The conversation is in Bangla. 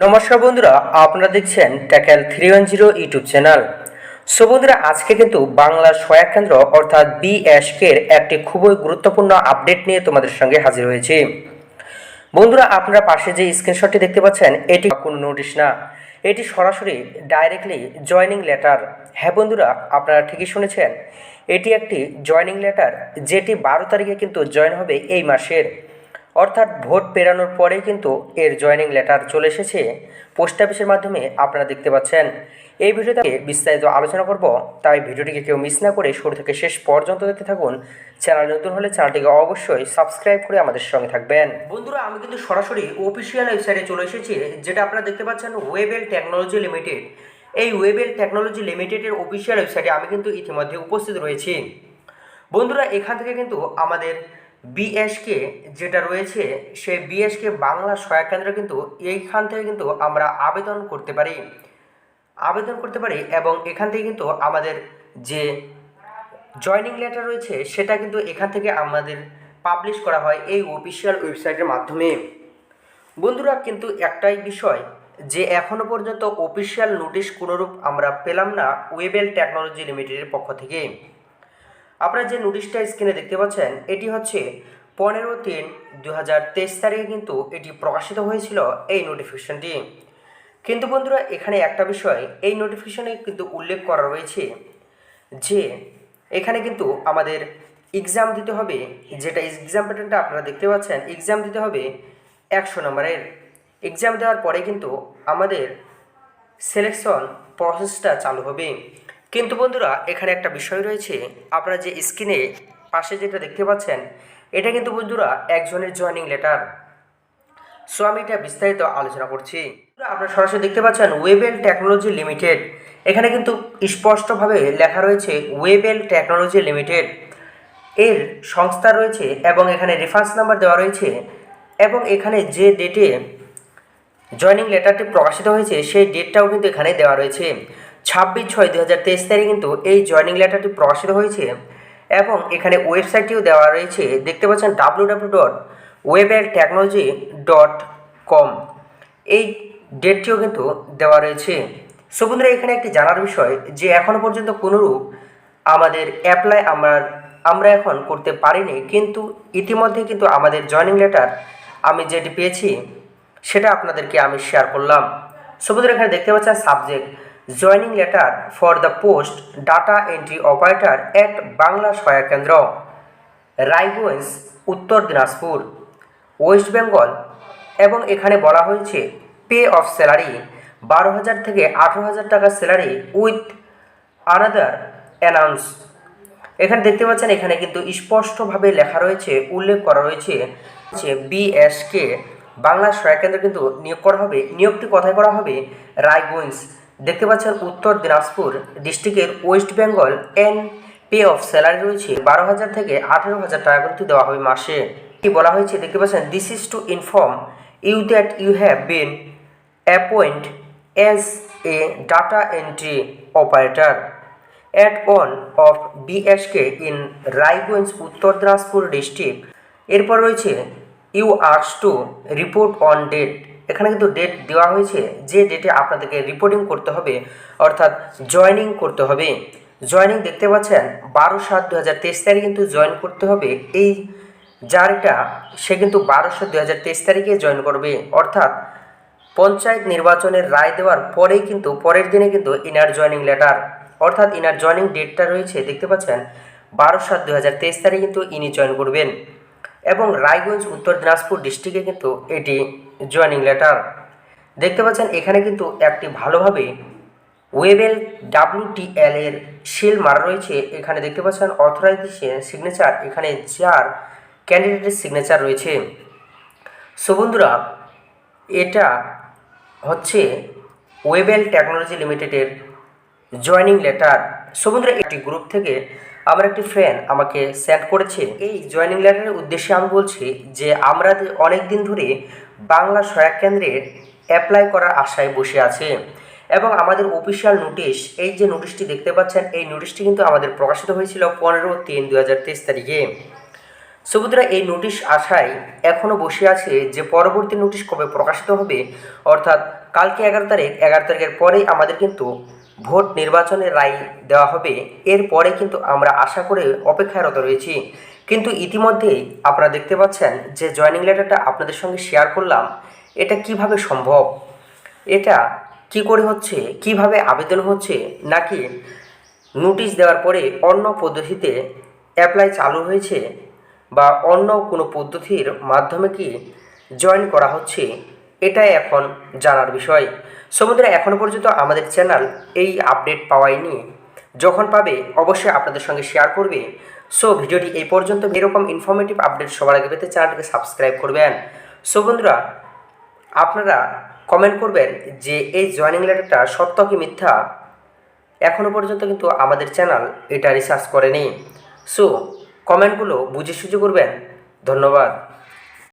নমস্কার বন্ধুরা, আপনারা দেখছেন ট্যাকেল 310 ইউটিউব চ্যানেল। সো বন্ধুরা, আজকে কিন্তু বাংলা সহায়ক কেন্দ্র অর্থাৎ বিএসকে এর একটি খুবই গুরুত্বপূর্ণ আপডেট নিয়ে তোমাদের সঙ্গে হাজির হয়েছি। বন্ধুরা, আপনারা পাশে যে স্ক্রিনশটটি দেখতে পাচ্ছেন এটি কোনো নোটিশ না, এটি সরাসরি ডাইরেক্টলি জয়নিং লেটার। হ্যাঁ বন্ধুরা, আপনারা ঠিকই শুনেছেন, এটি একটি জয়নিং লেটার যেটি 12 তারিখে কিন্তু জয়েন হবে এই মাসের, অর্থাৎ ভোট পেরানোর পরেই কিন্তু এর জয়নিং লেটার চলে এসেছে পোস্ট অফিসের মাধ্যমে। আপনারা দেখতে পাচ্ছেন এই ভিডিওতে বিস্তারিত আলোচনা করব, তাই ভিডিওটিকে কেউ মিস না করে শুরু থেকে শেষ পর্যন্ত দেখতে থাকুন। চ্যানেল নতুন হলে চ্যানেলটিকে অবশ্যই সাবস্ক্রাইব করে আমাদের সঙ্গে থাকবেন। বন্ধুরা, আমি কিন্তু সরাসরি অফিসিয়াল ওয়েবসাইটে চলে এসেছি, যেটা আপনারা দেখতে পাচ্ছেন ওয়েবেল টেকনোলজি লিমিটেড। এই ওয়েবেল টেকনোলজি লিমিটেডের অফিসিয়াল ওয়েবসাইটে আমি কিন্তু ইতিমধ্যে উপস্থিত রয়েছি। বন্ধুরা, এখান থেকে কিন্তু আমাদের বিএসকে যেটা রয়েছে সেই বিএসকে বাংলা সহায়ক কেন্দ্র কিন্তু এইখান থেকে কিন্তু আমরা আবেদন করতে পারি এবং এখান থেকে কিন্তু আমাদের যে জয়নিং লেটার রয়েছে সেটা কিন্তু এখান থেকে আমাদের পাবলিশ করা হয় এই অফিসিয়াল ওয়েবসাইটের মাধ্যমে। বন্ধুরা, কিন্তু একটাই বিষয় যে এখনও পর্যন্ত অফিসিয়াল নোটিশ কোনোরূপ আমরা পেলাম না ওয়েবেল টেকনোলজি লিমিটেডের পক্ষ থেকে। আপনারা যে নোটিশটা স্ক্রিনে দেখতে পাচ্ছেন এটি হচ্ছে 15/3/2023 তারিখে কিন্তু এটি প্রকাশিত হয়েছিল এই নোটিফিকেশনটি। কিন্তু বন্ধুরা, এখানে একটা বিষয় এই নোটিফিকেশনে কিন্তু উল্লেখ করা রয়েছে যে এখানে কিন্তু আমাদের এক্সাম দিতে হবে, যেটা এক্সাম প্যাটার্নটা আপনারা দেখতে পাচ্ছেন। এক্সাম দিতে হবে 100 নম্বরের। এক্সাম দেওয়ার পরে কিন্তু আমাদের সিলেকশন প্রসেসটা চালু হবে। কিন্তু বন্ধুরা, এখানে একটা বিষয় রয়েছে, আপনারা যে স্ক্রিনে পাশে যেটা দেখতে পাচ্ছেন এটা কিন্তু বন্ধুরা একজনের জয়নিং লেটার। সো আমি এটা বিস্তারিত আলোচনা করছি। আপনারা সরাসরি দেখতে পাচ্ছেন ওয়েবেল টেকনোলজি লিমিটেড, এখানে কিন্তু স্পষ্টভাবে লেখা রয়েছে ওয়েবেল টেকনোলজি লিমিটেড এর সংস্থা রয়েছে এবং এখানে রেফারেন্স নাম্বার দেওয়া রয়েছে এবং এখানে যে ডেটে জয়নিং লেটারটি প্রকাশিত হয়েছে সেই ডেটটাও কিন্তু এখানে দেওয়া রয়েছে। 26/6/2023 তারিখে কিন্তু এই জয়নিং লেটারটি প্রকাশিত হয়েছে এবং এখানে ওয়েবসাইটটিও দেওয়া রয়েছে, দেখতে পাচ্ছেন www.wbbsk.com। এই ডেটটিও কিন্তু দেওয়া রয়েছে। সো বন্ধুরা, এখানে একটি জানার বিষয় যে এখনও পর্যন্ত কোনোরূপ আমাদের অ্যাপ্লাই আমরা এখন করতে পারিনি, কিন্তু ইতিমধ্যে কিন্তু আমাদের জয়নিং লেটার আমি যেটি পেয়েছি সেটা আপনাদেরকে আমি শেয়ার করলাম। সো বন্ধুরা, এখানে দেখতে পাচ্ছেন subject joining letter for the post data entry operator at Bangla সহায়ক কেন্দ্র, রায়গঞ্জ, উত্তর দিনাজপুর, ওয়েস্ট বেঙ্গল। এবং এখানে বলা হয়েছে পে অফ স্যালারি 12,000 থেকে 18,000 টাকা স্যালারি উইথ আনাদার অ্যানাউন্স। এখানে দেখতে পাচ্ছেন এখানে কিন্তু স্পষ্টভাবে লেখা রয়েছে, উল্লেখ করা রয়েছে যে বিএসকে বাংলা সহায়ক কেন্দ্র কিন্তু নিয়োগ করা হবে। নিয়োগটি কোথায় করা হবে? রায়গঞ্জ, দেখতে পাচ্ছেন উত্তর দিনাজপুর ডিস্ট্রিক্টের, West Bengal. And pay of salary রয়েছে 12,000 থেকে 18,000 টাকা কিন্তু দেওয়া হবে মাসে। কি বলা হয়েছে দেখতে পাচ্ছেন, this is to inform you that you have been appoint as a data entry operator at one of BSK in Raiganj, Uttar Dinajpur district. এরপর রয়েছে you are to report on date. এখানে কিন্তু ডেট দেওয়া হয়েছে যে ডেটে আপনাদেরকে রিপোর্টিং করতে হবে, অর্থাৎ জয়নিং করতে হবে। জয়নিং দেখতে পাচ্ছেন 12/7/2023 তারিখে কিন্তু জয়েন করতে হবে। এই যার এটা সে কিন্তু 12/7/2023 তারিখে জয়েন করবে, অর্থাৎ পঞ্চায়েত নির্বাচনের রায় দেওয়ার পরেই কিন্তু পরের দিনে কিন্তু ইনার জয়নিং লেটার, অর্থাৎ ইনার জয়নিং ডেটটা রয়েছে দেখতে পাচ্ছেন 12/7/2023 তারিখে কিন্তু ইনি জয়েন করবেন এবং রায়গঞ্জ, উত্তর দিনাজপুর ডিস্ট্রিক্টে কিন্তু এটি জয়নিং লেটার। দেখতে পাচ্ছেন এখানে কিন্তু একটি ভালোভাবে ওয়েবেল WTL এর সিল মারা রয়েছে। এখানে দেখতে পাচ্ছেন অথরাইজেশন সিগনেচার, এখানে যার ক্যান্ডিডেটের সিগনেচার রয়েছে। সো বন্ধুরা, এটা হচ্ছে ওয়েবেল টেকনোলজি লিমিটেডের জয়নিং লেটার। সো বন্ধুরা, একটি গ্রুপ থেকে আমার একটি ফ্রেন্ড আমাকে সেন্ড করেছে। এই জয়নিং লেটারের উদ্দেশ্যে আমি বলছি যে আমরা অনেক দিন ধরে বাংলা সহায়ক কেন্দ্রে অ্যাপ্লাই করার আশায় বসে আছে এবং আমাদের অফিসিয়াল নোটিশ, এই যে নোটিশটি দেখতে পাচ্ছেন এই নোটিশটি কিন্তু আমাদের প্রকাশিত হয়েছিল 15/3/2023 তারিখে। সো বন্ধুরা, এই নোটিশ আশায় এখনও বসে আছে যে পরবর্তী নোটিশ কবে প্রকাশিত হবে, অর্থাৎ কালকে 11 তারিখের পরেই আমাদের কিন্তু ভোট নির্বাচনের রায় দেওয়া হবে। এরপরে কিন্তু আমরা আশা করে অপেক্ষারত রয়েছি। কিন্তু ইতিমধ্যেই আপনারা দেখতে পাচ্ছেন যে জয়েনিং লেটারটা আপনাদের সঙ্গে শেয়ার করলাম, এটা কিভাবে সম্ভব, এটা কি করে হচ্ছে, কিভাবে আবেদন হচ্ছে, নাকি নোটিশ দেওয়ার পরে অন্য পদ্ধতিতে অ্যাপ্লাই চালু হয়েছে বা অন্য কোনো পদ্ধতির মাধ্যমে কি জয়েন করা হচ্ছে, এটাই এখন জানার বিষয়। সো বন্ধুরা, এখনও পর্যন্ত আমাদের চ্যানেল এই আপডেট পাওয়ায়নি, যখন পাবে অবশ্যই আপনাদের সঙ্গে শেয়ার করবে। সো ভিডিওটি এই পর্যন্ত। এরকম ইনফরমেটিভ আপডেট সবার আগে পেতে চ্যানেলটিকে সাবস্ক্রাইব করবেন। সো বন্ধুরা, আপনারা কমেন্ট করবেন যে এই জয়েনিং লেটারটা সত্য কি মিথ্যা। এখনও পর্যন্ত কিন্তু আমাদের চ্যানেল এটা রিসার্চ করেনি। সো কমেন্টগুলো বুঝে সুঝে করবেন। ধন্যবাদ।